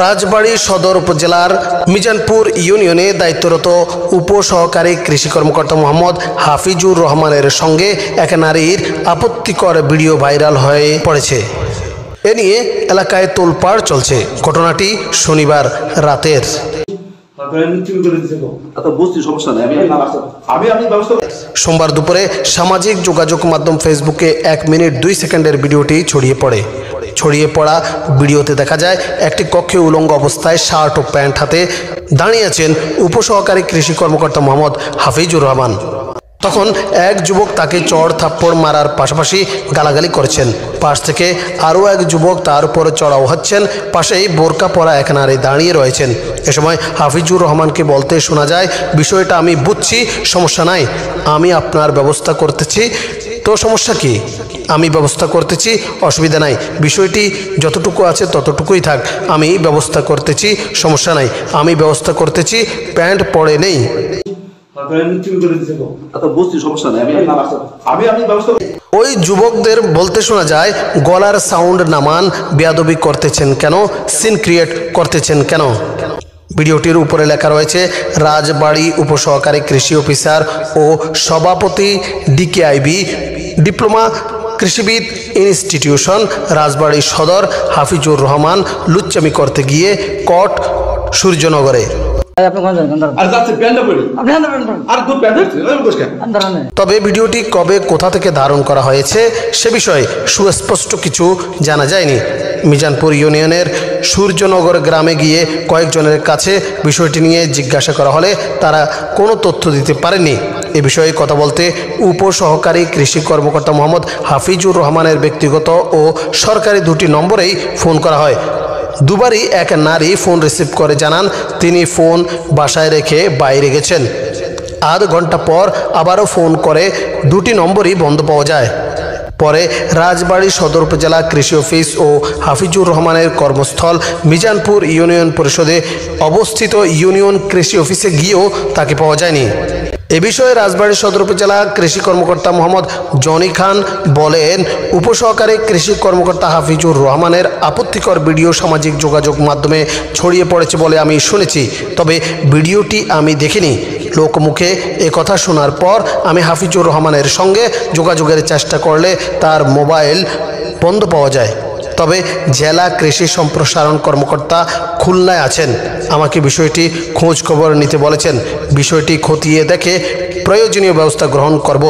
রাজবাড়ী সদর উপজেলার মিজানপুর ইউনিয়নে দায়িত্বরত উপসহকারী কৃষি কর্মকর্তা মোহাম্মদ হাফিজুর রহমানের সঙ্গে এক নারীর আপত্তিকর ভিডিও ভাইরাল হয়ে পড়েছে। এ নিয়ে এলাকায় তোলপাড় চলছে। ঘটনাটি শনিবার রাতের। সোমবার দুপুরে সামাজিক যোগাযোগ মাধ্যম ফেসবুকে 1 মিনিট 2 সেকেন্ডের ভিডিওটি ছড়িয়ে পড়া ভিডিওতে দেখা যায় একটি কক্ষে উলঙ্গ অবস্থায় শার্ট ও প্যান্ট হাতে দাঁড়িয়ে আছেন উপসহকারী কৃষি কর্মকর্তা মোহাম্মদ হাফিজুর রহমান। তখন এক যুবক তাকে চড় থাপ্পড় মারার পাশাপাশি গালাগালি করছেন। পাশ থেকে আরও এক যুবক তার উপরে চড়াও হচ্ছেন। পাশেই বোরকা পরা এক নারী দাঁড়িয়ে রয়েছেন। এ সময় হাফিজুর রহমানকে বলতে শোনা যায়, বিষয়টা আমি বুঝছি, সমস্যা নাই, আমি আপনার ব্যবস্থা করতেছি। তো সমস্যা কি? আমি ব্যবস্থা করতেছি, অসুবিধা নাই, বিষয়টি যতটুকু আছে ততটুকুই থাক, আমি ব্যবস্থা করতেছি, সমস্যা নাই, আমি ব্যবস্থা করতেছি, প্যান্ট পরে নেই। ওই যুবকদের বলতে শোনা যায়, গলার সাউন্ড নামান, বেয়াদবি করতেছেন কেন, সিন ক্রিয়েট করতেছেন কেন। ভিডিওটির উপরে লেখা রয়েছে, রাজবাড়ী উপসহকারী কৃষি অফিসার ও সভাপতি ডিকেআইবি ডিপ্লোমা কৃষিবিদ ইনস্টিটিউশন রাজবাড়ী সদর হাফিজুর রহমান লুচ্চামি করতে গিয়ে কট সূর্যনগরে। তবে ভিডিওটি কবে কোথা থেকে ধারণ করা হয়েছে সে বিষয়ে সুস্পষ্ট কিছু জানা যায়নি। মিজানপুর ইউনিয়নের সূর্যনগর গ্রামে গিয়ে কয়েকজনের কাছে বিষয়টি নিয়ে জিজ্ঞাসা করা হলে তারা কোনো তথ্য দিতে পারেনি। এ বিষয়ে কথা বলতে উপসহকারী কৃষি কর্মকর্তা মোহাম্মদ হাফিজুর রহমানের ব্যক্তিগত ও সরকারি দুটি নম্বরেই ফোন করা হয়। দুবারই এক নারী ফোন রিসিভ করে জানান তিনি ফোন বাসায় রেখে বাইরে গেছেন। আধ ঘন্টা পর আবারও ফোন করে দুটি নম্বরই বন্ধ পাওয়া যায়। পরে রাজবাড়ী সদর উপজেলা কৃষি অফিস ও হাফিজুর রহমানের কর্মস্থল মিজানপুর ইউনিয়ন পরিষদে অবস্থিত ইউনিয়ন কৃষি অফিসে গিয়েও তাকে পাওয়া যায়নি। এ বিষয়ে রাজবাড়ী সদর উপজেলা কৃষি কর্মকর্তা মোহাম্মদ জনি খান বলেন, উপসহকারী কৃষি কর্মকর্তা হাফিজুর রহমানের আপত্তিকর ভিডিও সামাজিক যোগাযোগ মাধ্যমে ছড়িয়ে পড়েছে বলে আমি শুনেছি, তবে ভিডিওটি আমি দেখিনি। লোকমুখে এ কথা শোনার পর আমি হাফিজুর রহমানের সঙ্গে যোগাযোগের চেষ্টা করলে তার মোবাইল বন্ধ পাওয়া যায়। তবে জেলা কৃষি সম্প্রসারণ কর্মকর্তা খুলনায় আছেন, আমাকে বিষয়টি খোঁজ খবর নিতে বলেছেন। বিষয়টি খতিয়ে দেখে প্রয়োজনীয় ব্যবস্থা গ্রহণ করব।